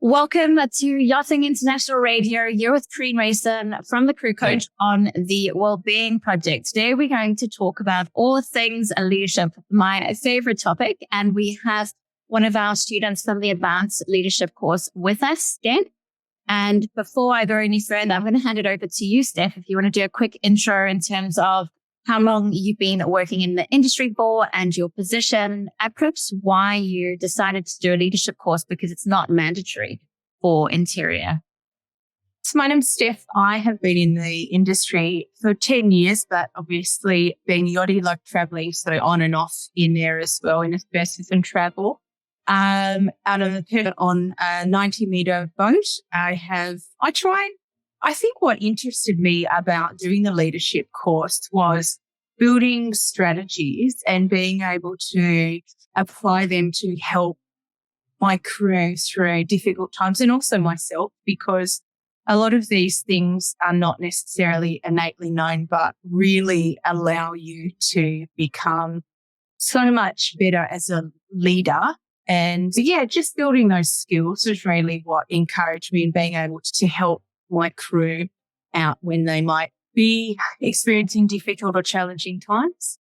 Welcome to Yachting International Radio. You're with Karine, Rayson from the Crew Coach on the Wellbeing Project. Today, we're going to talk about all things leadership, my favorite topic. And we have one of our students from the Advanced Leadership course with us, Steph. And before I go any further, I'm going to hand it over to you, Steph, if you want to do a quick intro in terms of how long you've been working in the industry for and your position at Crips, why you decided to do a leadership course because it's not mandatory for interior. So my name's Steph. I have been in the industry for 10 years, but obviously being yachty, like traveling, so on and off in there as well in asbestos and travel. Out of the Perth on a 90-metre boat, I think what interested me about doing the leadership course was building strategies and being able to apply them to help my crew through difficult times and also myself, because a lot of these things are not necessarily innately known, but really allow you to become so much better as a leader. And yeah, just building those skills is really what encouraged me in being able to help my crew out when they might be experiencing difficult or challenging times.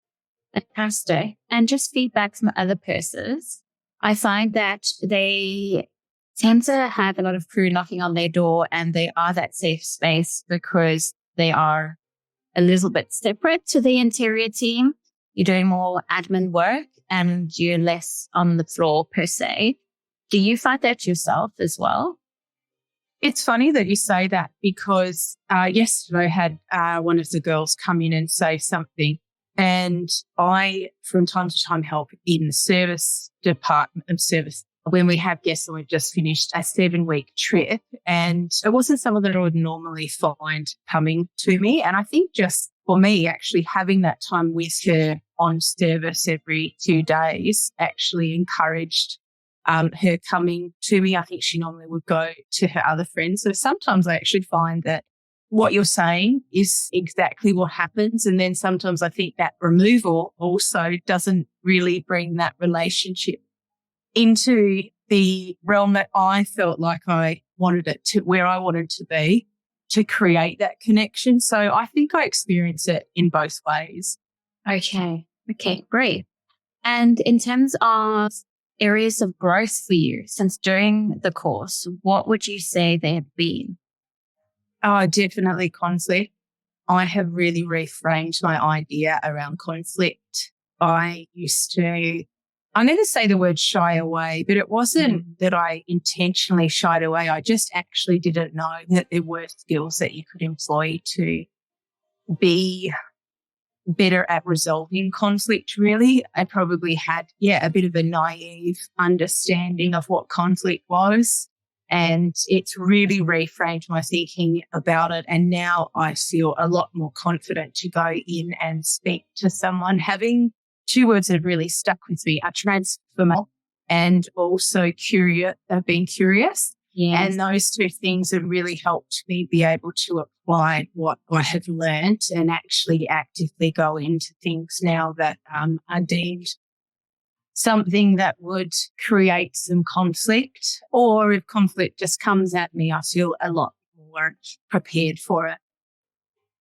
Fantastic. And just feedback from other persons. I find that they tend to have a lot of crew knocking on their door and they are that safe space because they are a little bit separate to the interior team. You're doing more admin work and you're less on the floor per se. Do you find that yourself as well? It's funny that you say that because yesterday I had one of the girls come in and say something, and I, from time to time, help in the service department of service when we have guests and we've just finished a 7-week trip, and it wasn't someone that I would normally find coming to me. And I think just for me, actually having that time with her on service every 2 days actually encouraged her coming to me. I think she normally would go to her other friends. So sometimes I actually find that what you're saying is exactly what happens. And then sometimes I think that removal also doesn't really bring that relationship into the realm that I felt like I wanted it to, where I wanted to be, to create that connection. So I think I experience it in both ways. Okay, great. And in terms of areas of growth for you since doing the course, what would you say they have been? Oh, definitely conflict. I have really reframed my idea around conflict. I never say the word shy away, but it wasn't that I intentionally shied away. I just actually didn't know that there were skills that you could employ to be better at resolving conflict, really. I probably had, a bit of a naive understanding of what conflict was. And it's really reframed my thinking about it. And now I feel a lot more confident to go in and speak to someone. Having 2 words that have really stuck with me are transformative and also being curious. Yes. And those 2 things have really helped me be able to apply what I have learned and actually actively go into things now that are deemed something that would create some conflict, or if conflict just comes at me, I feel a lot more prepared for it.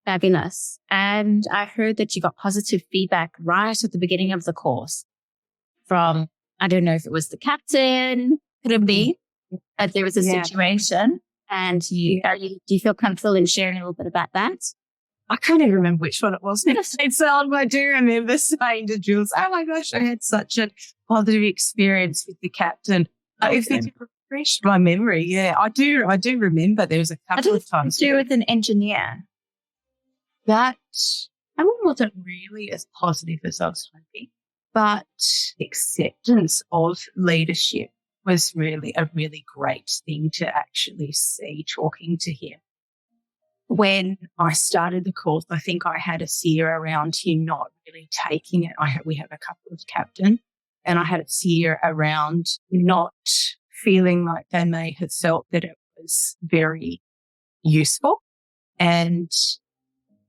Fabulous. And I heard that you got positive feedback right at the beginning of the course from, I don't know if it was the captain, could it be, that there was a situation, and do you feel comfortable in sharing a little bit about that? I can't even remember which one it was. I do remember saying to Jules, oh my gosh, I had such a positive experience with the captain. If it refreshed my memory, I do remember there was a couple of times. To do with an engineer. That one wasn't really as positive as I was hoping, but acceptance of leadership was really a really great thing to actually see talking to him. When I started the course, I think I had a fear around him not really taking it. We have a couple of captains, and I had a fear around not feeling like they may have felt that it was very useful. And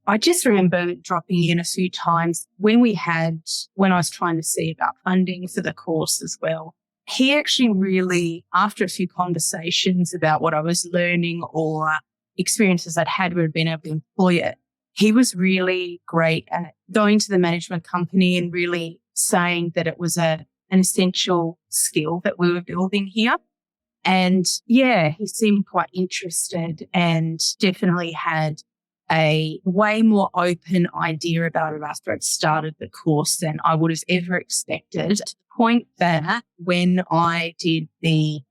I just remember dropping in a few times when I was trying to see about funding for the course as well. he actually really, after a few conversations about what I was learning or experiences I'd had where I'd been able to employ it, he was really great at going to the management company and really saying that it was an essential skill that we were building here. And yeah, he seemed quite interested and definitely had a way more open idea about it after I'd started the course than I would have ever expected. To the point that when I did the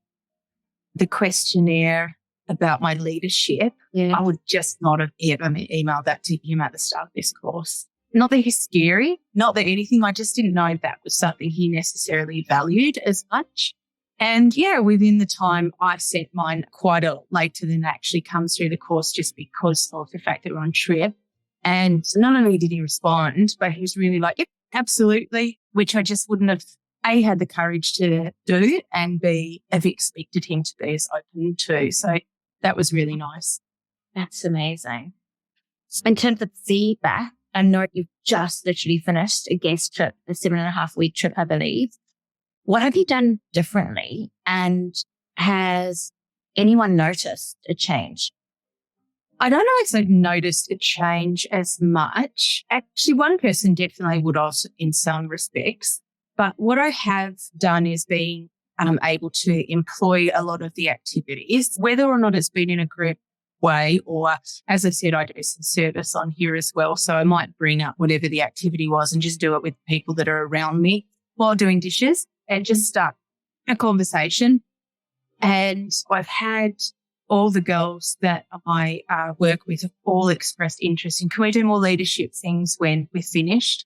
questionnaire about my leadership, I would just not have ever emailed that to him at the start of this course. Not that he's scary, not that anything. I just didn't know that was something he necessarily valued as much. And yeah, within the time, I sent mine quite a lot later than it actually comes through the course just because of the fact that we're on trip. And not only did he respond, but he was really like, yep, absolutely, which I just wouldn't have, A, had the courage to do, and B, have expected him to be as open to. So that was really nice. That's amazing. In terms of feedback, I know you've just literally finished a guest trip, a 7.5-week trip, I believe. What have you done differently? And has anyone noticed a change? I don't know if I've noticed a change as much. Actually, one person definitely would also in some respects. But what I have done is being able to employ a lot of the activities, whether or not it's been in a group way or, as I said, I do some service on here as well. So I might bring up whatever the activity was and just do it with people that are around me while doing dishes and just start a conversation. And I've had all the girls that I work with have all expressed interest in, can we do more leadership things when we're finished?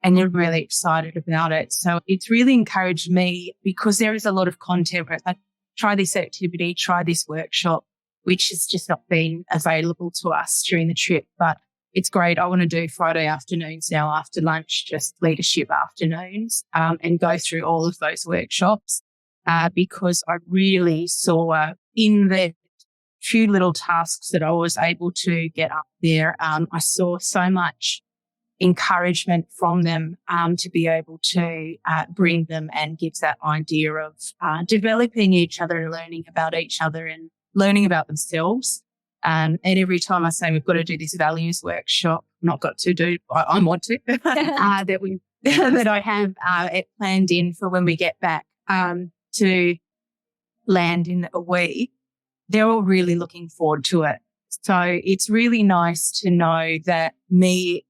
And they're really excited about it. So it's really encouraged me because there is a lot of content where it's like, try this activity, try this workshop, which has just not been available to us during the trip. But it's great. I want to do Friday afternoons now after lunch, just leadership afternoons, and go through all of those workshops because I really saw in the few little tasks that I was able to get up there, I saw so much encouragement from them to be able to bring them and give that idea of developing each other and learning about each other and learning about themselves. And every time I say we've got to do this values workshop, not got to do, I want to, that I have it planned in for when we get back to land in a week, they're all really looking forward to it. So it's really nice to know that me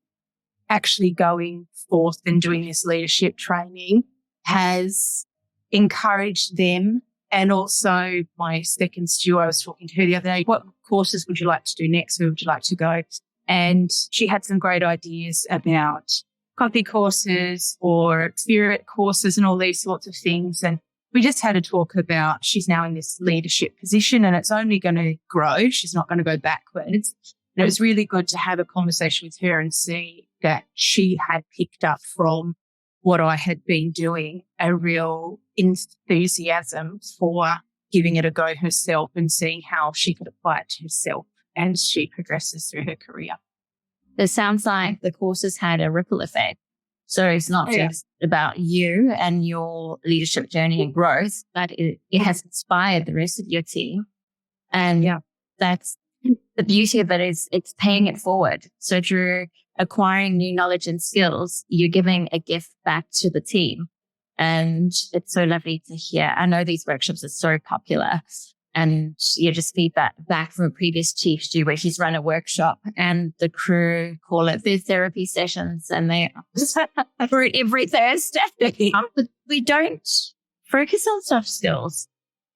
actually going forth and doing this leadership training has encouraged them. And also my second stew, I was talking to her the other day, what courses would you like to do next? Where would you like to go? And she had some great ideas about coffee courses or spirit courses and all these sorts of things. And we just had a talk about she's now in this leadership position and it's only going to grow. She's not going to go backwards. And it was really good to have a conversation with her and see that she had picked up from what I had been doing, a real enthusiasm for giving it a go herself and seeing how she could apply it to herself as she progresses through her career. It sounds like the course has had a ripple effect. So it's not just about you and your leadership journey and growth, but it has inspired the rest of your team. And that's the beauty of it is it's paying it forward. So through acquiring new knowledge and skills, you're giving a gift back to the team. And it's so lovely to hear. I know these workshops are so popular. And you just feedback back from a previous chief stew where she's run a workshop and the crew call it their therapy sessions and they for it every Thursday. But we don't focus on soft skills.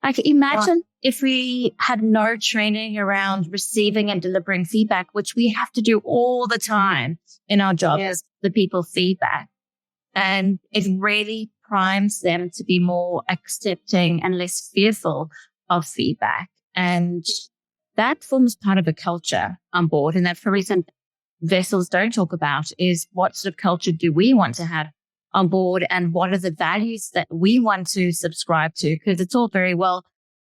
Like imagine if we had no training around receiving and delivering feedback, which we have to do all the time in our jobs, the people feedback. And it really primes them to be more accepting and less fearful of feedback. And that forms part of a culture on board. And that's probably something vessels don't talk about is what sort of culture do we want to have on board and what are the values that we want to subscribe to? Because it's all very well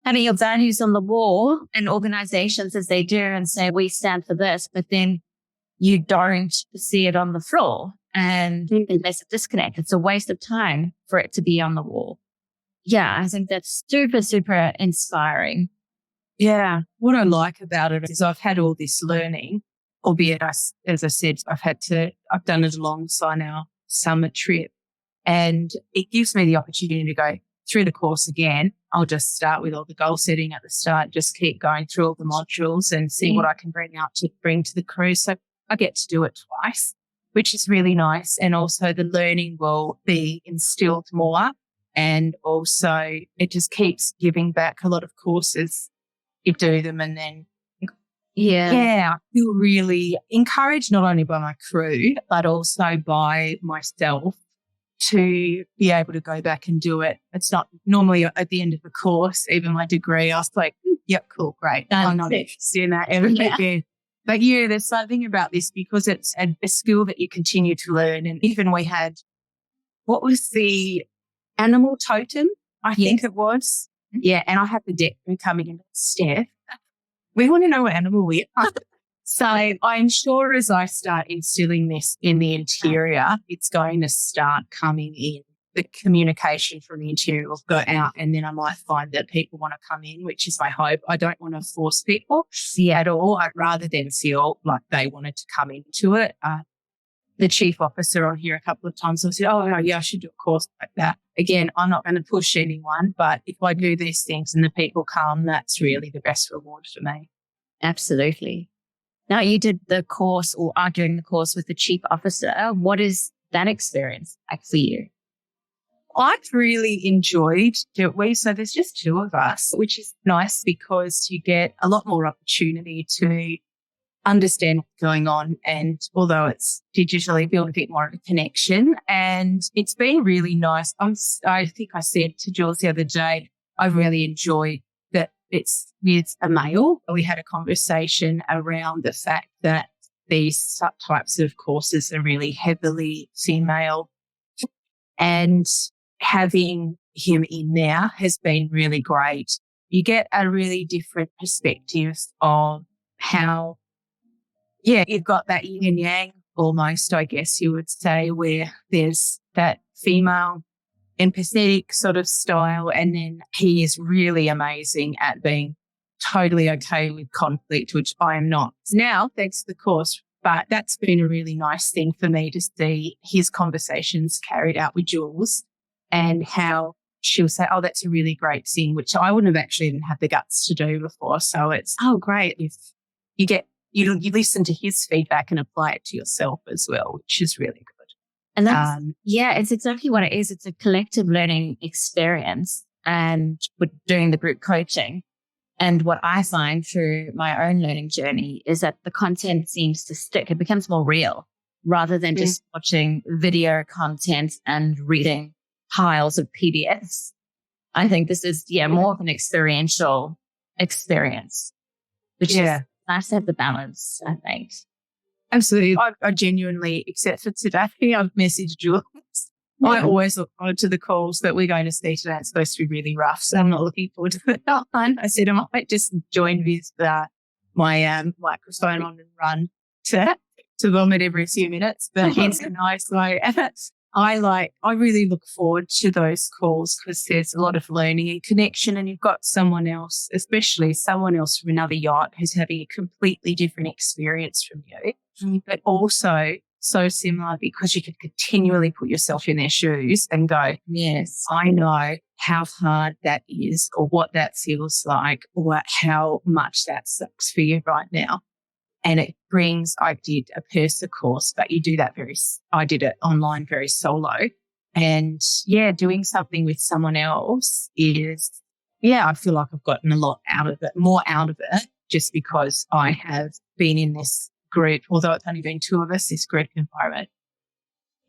having your values on the wall in organizations as they do and say, we stand for this, but then you don't see it on the floor and there's a disconnect. It's a waste of time for it to be on the wall. yeah, I think that's super, super inspiring. Yeah. What I like about it is I've had all this learning, albeit as I said, I've done it alongside our summer trip, and it gives me the opportunity to go through the course again. I'll just start with all the goal setting at the start, just keep going through all the modules and see what I can bring to the cruise. So I get to do it twice, which is really nice. And also the learning will be instilled more. And also it just keeps giving back. A lot of courses, you do them and then, I feel really encouraged not only by my crew, but also by myself to be able to go back and do it. It's not normally at the end of the course, even my degree, I was like, yep, cool, great. I'm not interested in that ever again. But yeah, there's something about this because it's a skill that you continue to learn. And even we had, what was the animal totem? I think it was. Yeah. And I have the deck crew coming in, Steph. We want to know what animal we are. So I'm sure as I start instilling this in the interior, it's going to start coming in. The communication from the interior will go out, and then I might find that people want to come in, which is my hope. I don't want to force people at all. I'd rather them feel like they wanted to come into it. The chief officer on here a couple of times, I said, I should do a course like that. Again, I'm not going to push anyone, but if I do these things and the people come, that's really the best reward for me. Absolutely. Now, you did the course or are doing the course with the chief officer. What is that experience like for you? I've really enjoyed it. So there's just two of us, which is nice because you get a lot more opportunity to understand what's going on. And although it's digitally, build a bit more of a connection. And it's been really nice. I think I said to Jules the other day, I've really enjoyed that it's with a male. We had a conversation around the fact that these types of courses are really heavily female, and having him in there has been really great. You get a really different perspective of how, you've got that yin and yang almost, I guess you would say, where there's that female empathetic sort of style, and then he is really amazing at being totally okay with conflict, which I am not now, thanks to the course. But that's been a really nice thing for me to see his conversations carried out with Jules, and how she'll say, oh, that's a really great thing, which I wouldn't have actually even had the guts to do before. So it's, great if you listen to his feedback and apply it to yourself as well, which is really good. And that's, it's exactly what it is. It's a collective learning experience, and with doing the group coaching. And what I find through my own learning journey is that the content seems to stick. It becomes more real rather than just watching video content and reading piles of PDFs. I think this is, more of an experiential experience, which is nice to have the balance, I think. Absolutely. I genuinely, except for today, I've messaged Jules. I always look forward to the calls that we're going to see today. It's supposed to be really rough, so I'm not looking forward to it. I said I might just join with my microphone on and run to vomit every few minutes. But it's a nice way. I really look forward to those calls because there's a lot of learning and connection, and you've got someone else, especially someone else from another yacht who's having a completely different experience from you, but also so similar because you can continually put yourself in their shoes and go, yes, I know how hard that is, or what that feels like, or how much that sucks for you right now. And it brings, I did a Purser course, but you do that I did it online very solo. And doing something with someone else is, I feel like I've gotten a lot out of it, more out of it, just because I have been in this group, although it's only been two of us, this group environment.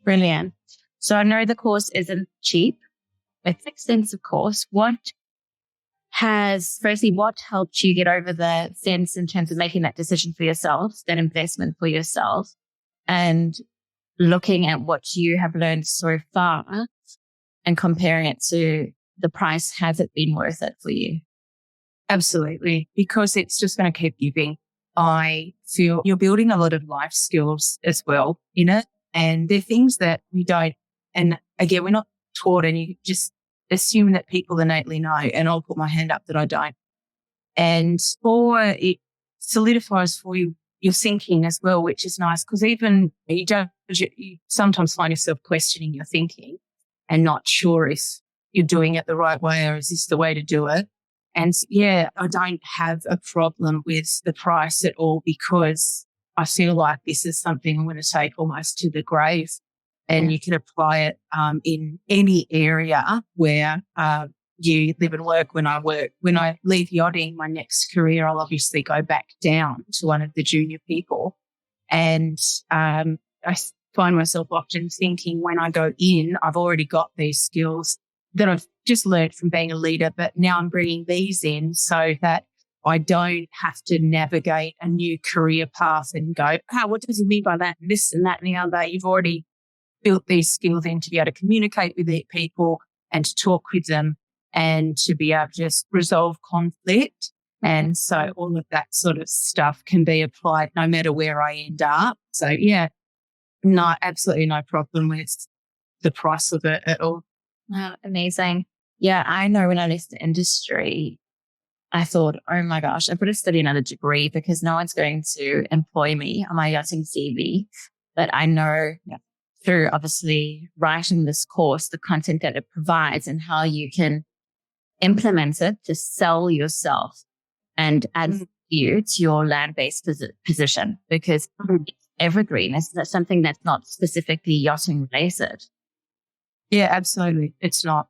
Brilliant. So I know the course isn't cheap. It's an expensive course. What helped you get over the fence in terms of making that decision for yourself, that investment for yourself, and looking at what you have learned so far and comparing it to the price? Has it been worth it for you? Absolutely, because it's just going to keep giving. I feel you're building a lot of life skills as well in it, and they're things that we don't, and again, we're not taught, and you just assume that people innately know, and I'll put my hand up that I don't. And or it solidifies for you your thinking as well, which is nice, because even you sometimes find yourself questioning your thinking and not sure if you're doing it the right way or is this the way to do it. And yeah, I don't have a problem with the price at all, because I feel like this is something I'm going to take almost to the grave, and you can apply it in any area where you live and work. When I leave yachting, my next career, I'll obviously go back down to one of the junior people. And I find myself often thinking, when I go in, I've already got these skills that I've just learned from being a leader, but now I'm bringing these in so that I don't have to navigate a new career path and go, what does he mean by that? And this and that and the other. You've already built these skills in to be able to communicate with people and to talk with them and to be able to just resolve conflict. And so all of that sort of stuff can be applied no matter where I end up. So yeah, no, absolutely no problem with the price of it at all. Oh, amazing. Yeah, I know when I left the industry, I thought, oh my gosh, I better study another degree because no one's going to employ me on my yachting CV. But I know through obviously writing this course, the content that it provides and how you can implement it to sell yourself and add you to your land-based position, because it's evergreen. It's something that's not specifically yachting related. Yeah, absolutely. It's not.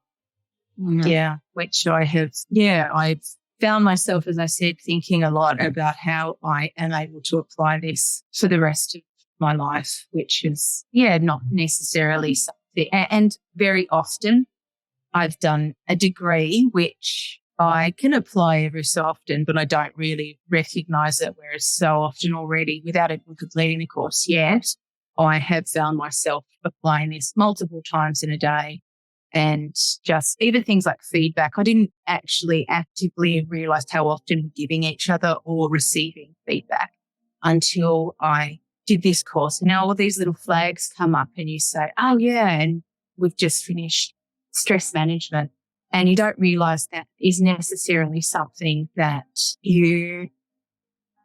Yeah, which I've found myself, as I said, thinking a lot about how I am able to apply this for the rest of my life, which is, not necessarily something. And very often I've done a degree which I can apply every so often, but I don't really recognize it. Whereas so often already, without even completing the course yet, I have found myself applying this multiple times in a day. And just even things like feedback, I didn't actually actively realize how often we're giving each other or receiving feedback until I did this course. And now all these little flags come up and you say, oh yeah, and we've just finished stress management. And you don't realize that is necessarily something that you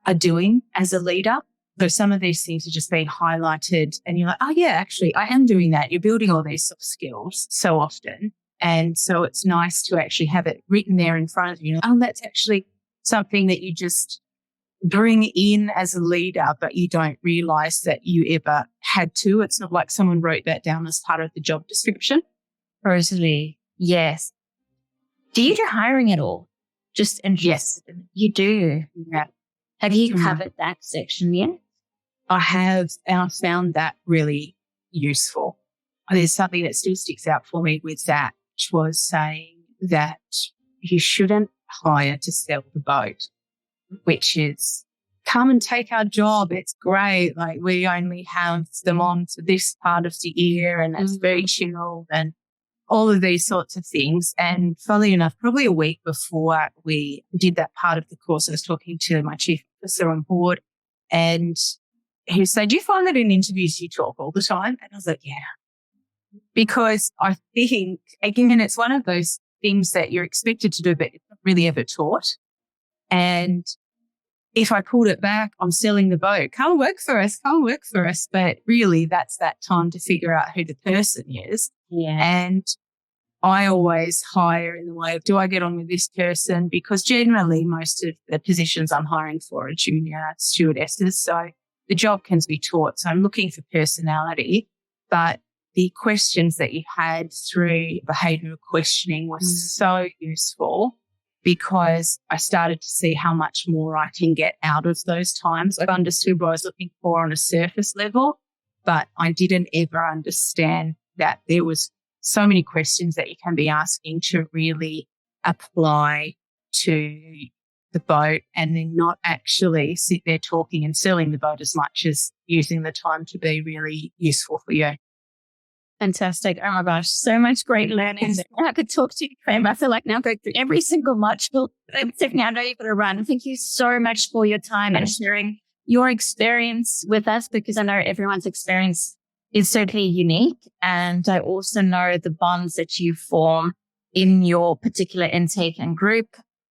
are doing as a leader. So some of these things are just being highlighted and you're like, oh yeah, actually I am doing that. You're building all these soft skills so often. And so it's nice to actually have it written there in front of you. Oh, that's actually something that you just bring in as a leader, but you don't realize that you ever had to. It's not like someone wrote that down as part of the job description. Totally. Yes. Do you do hiring at all? Just interested. Yes. You do? Yeah. Have you covered that section yet? I have, and I found that really useful. There's something that still sticks out for me with that, which was saying that you shouldn't hire to sell the boat, which is come and take our job. It's great. Like we only have them on for this part of the year and it's very chill and all of these sorts of things. And funnily enough, probably a week before we did that part of the course, I was talking to my chief officer on board and he said, do you find that in interviews you talk all the time? And I was like, yeah, because I think, again, it's one of those things that you're expected to do, but it's not really ever taught. And if I pulled it back, I'm selling the boat. Come work for us. But really, that's that time to figure out who the person is. Yeah. And I always hire in the way of, do I get on with this person? Because generally, most of the positions I'm hiring for are junior stewardesses. So the job can be taught. So I'm looking for personality. But the questions that you had through behavioural questioning was so useful, because I started to see how much more I can get out of those times. I've understood what I was looking for on a surface level, but I didn't ever understand that there was so many questions that you can be asking to really apply to the boat and then not actually sit there talking and selling the boat as much as using the time to be really useful for you. Fantastic. Oh my gosh, so much great learning. I could talk to you, Karine. I feel like now go through every single module. Stephanie, I know you've got to run. Thank you so much for your time and sharing your experience with us, because I know everyone's experience is certainly unique. And I also know the bonds that you form in your particular intake and group.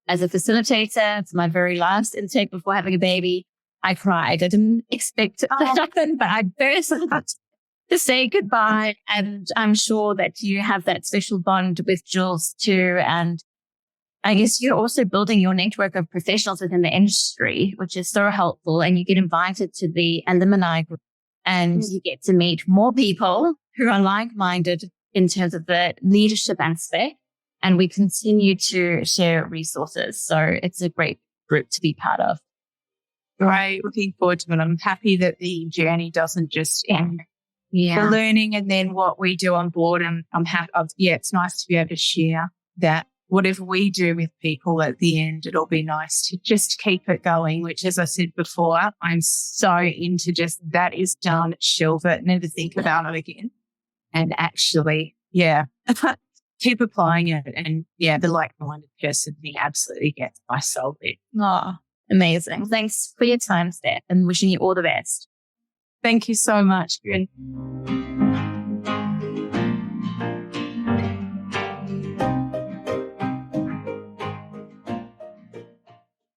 As a facilitator, for my very last intake before having a baby, I cried. I didn't expect it to happen, but I burst out to say goodbye. And I'm sure that you have that special bond with Jules too. And I guess you're also building your network of professionals within the industry, which is so helpful. And you get invited to the alumni group and you get to meet more people who are like-minded in terms of the leadership aspect. And we continue to share resources. So it's a great group to be part of. Great. Looking forward to it. I'm happy that the journey doesn't just end. The learning and then what we do on board. And I'm happy. It's nice to be able to share that whatever we do with people at the end, it'll be nice to just keep it going, which, as I said before, I'm so into just that is done, shelve it, never think about it again. And actually, keep applying it. And the like-minded person thing absolutely gets my soul there. Oh, amazing. Thanks for your time, Steph, and wishing you all the best. Thank you so much, Karine.